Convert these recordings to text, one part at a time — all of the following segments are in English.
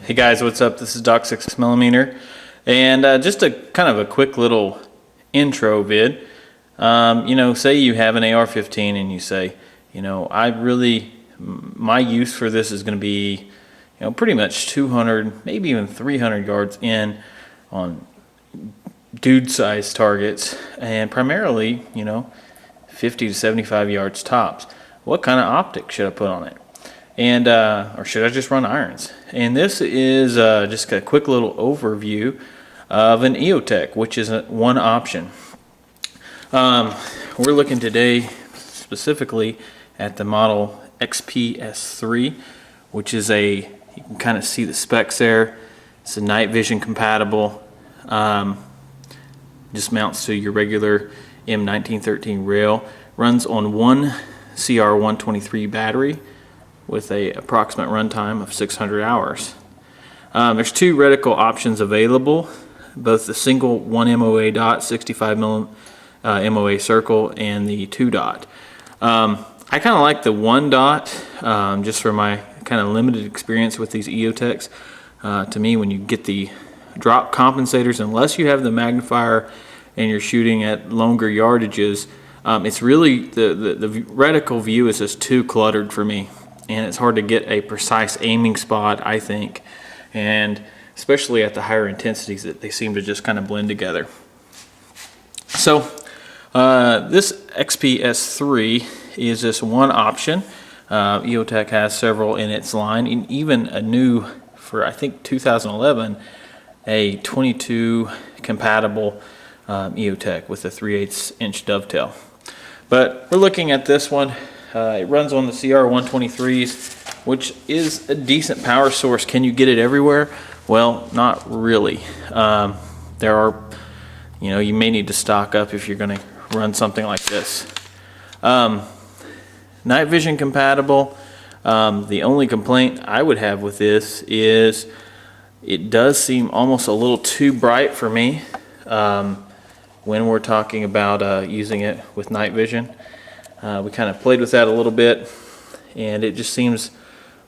Hey guys, what's up? This is Doc 6mm, and just a kind of a quick little intro vid. Say you have an AR-15 and you say, my use for this is going to be, pretty much 200, maybe even 300 yards in on dude-sized targets, and primarily, 50 to 75 yards tops. What kind of optic should I put on it? And or should I just run irons? And this is just a quick little overview of an EOTech, which is one option. We're looking today specifically at the model XPS3, which is you can kind of see the specs there. It's a night vision compatible. Just mounts to your regular M1913 rail. Runs on one CR123 battery with a approximate runtime of 600 hours. There's two reticle options available, both the single 1 MOA dot, 65 MOA circle, and the 2 dot. I kind of like the 1 dot, just for my kind of limited experience with these EOTechs. To me, when you get the drop compensators, unless you have the magnifier and you're shooting at longer yardages, it's really, the reticle view is just too cluttered for me. And it's hard to get a precise aiming spot, I think, and especially at the higher intensities that they seem to just kind of blend together. So this XPS3 is just one option. EOTech has several in its line, and even a new, for I think 2011, a 22 compatible EOTech with a 3/8 inch dovetail. But we're looking at this one. It runs on the CR123s, which is a decent power source. Can you get it everywhere? Well, not really. There are, you may need to stock up if you're going to run something like this. Night vision compatible. The only complaint I would have with this is it does seem almost a little too bright for me when we're talking about using it with night vision. We kind of played with that a little bit, and it just seems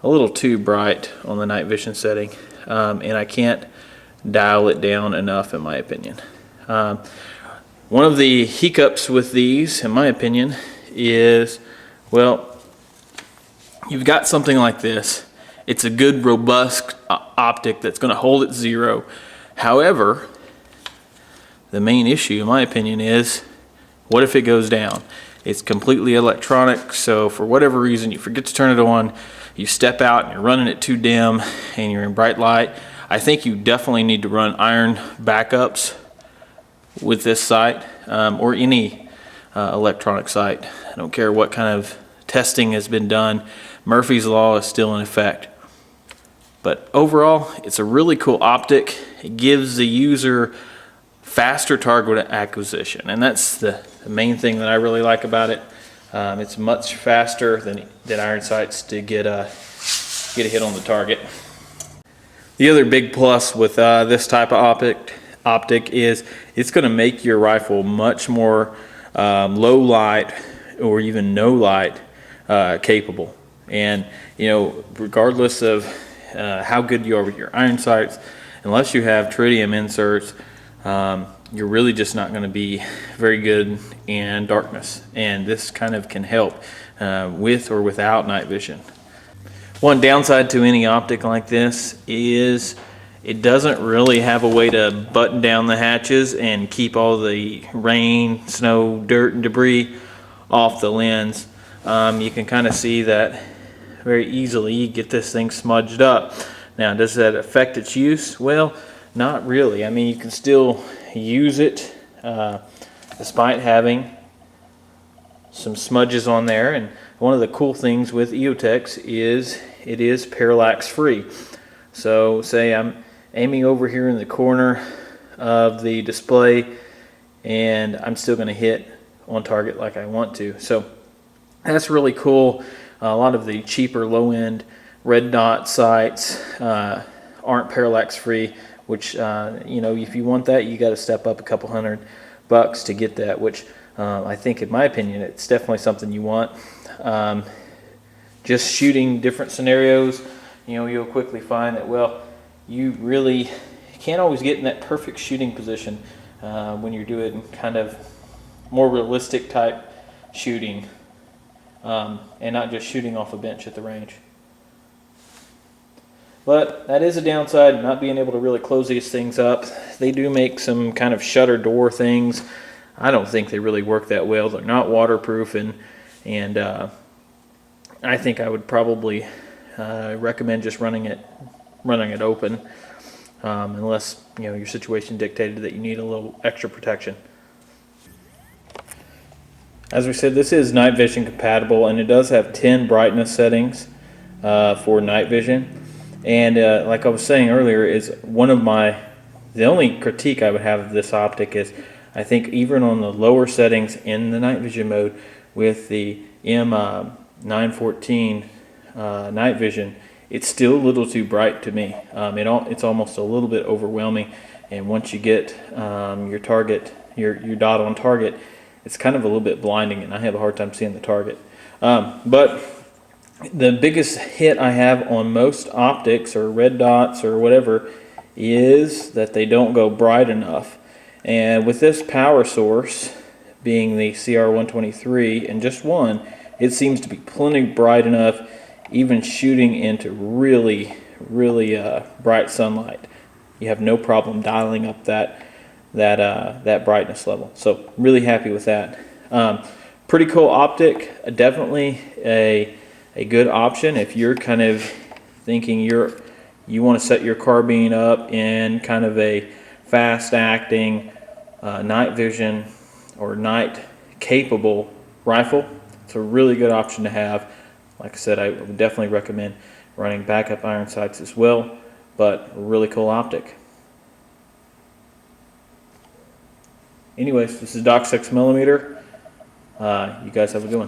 a little too bright on the night vision setting, and I can't dial it down enough, in my opinion. One of the hiccups with these, in my opinion, is, well, you've got something like this. It's a good, robust optic that's going to hold at 0. However, the main issue, in my opinion, is what if it goes down? It's completely electronic, so for whatever reason you forget to turn it on, you step out and you're running it too dim and you're in bright light. I think you definitely need to run iron backups with this sight, or any electronic sight. I don't care what kind of testing has been done. Murphy's Law is still in effect. But overall, it's a really cool optic. It gives the user faster target acquisition, and that's the main thing that I really like about it. It's much faster than iron sights to get a hit on the target. The other big plus with this type of optic is it's going to make your rifle much more low light or even no light capable. And regardless of how good you are with your iron sights, unless you have tritium inserts, you're really just not going to be very good in darkness, and this kind of can help with or without night vision. One downside to any optic like this is it doesn't really have a way to button down the hatches and keep all the rain, snow, dirt, and debris off the lens. You can kind of see that very easily. You get this thing smudged up. Now, does that affect its use? Well, not really. I mean, you can still use it despite having some smudges on there. And one of the cool things with EOTechs is it is parallax free. So say I'm aiming over here in the corner of the display and I'm still going to hit on target like I want to. So that's really cool. A lot of the cheaper low-end red dot sights aren't parallax free, which if you want that, you got to step up a couple $100 to get that, which I think, in my opinion, it's definitely something you want. Just shooting different scenarios, you'll quickly find that, well, you really can't always get in that perfect shooting position when you're doing kind of more realistic type shooting and not just shooting off a bench at the range. But that is a downside, not being able to really close these things up. They do make some kind of shutter door things. I don't think they really work that well. They're not waterproof, and I think I would probably recommend just running it open, unless your situation dictated that you need a little extra protection. As we said, this is night vision compatible, and it does have 10 brightness settings for night vision. And like I was saying earlier, is the only critique I would have of this optic is I think even on the lower settings in the night vision mode with the M914 night vision, it's still a little too bright to me. It's almost a little bit overwhelming, and once you get your target, your dot on target, it's kind of a little bit blinding, and I have a hard time seeing the target. But the biggest hit I have on most optics or red dots or whatever is that they don't go bright enough. And with this power source being the CR123 and just one, it seems to be plenty bright enough, even shooting into really bright sunlight. You have no problem dialing up that brightness level. So really happy with that. Pretty cool optic. Definitely a good option if you're kind of thinking you want to set your carbine up in kind of a fast acting night vision or night capable rifle. It's a really good option to have. Like I said, I would definitely recommend running backup iron sights as well, but a really cool optic. Anyways, this is Doc 6mm. You guys have a good one.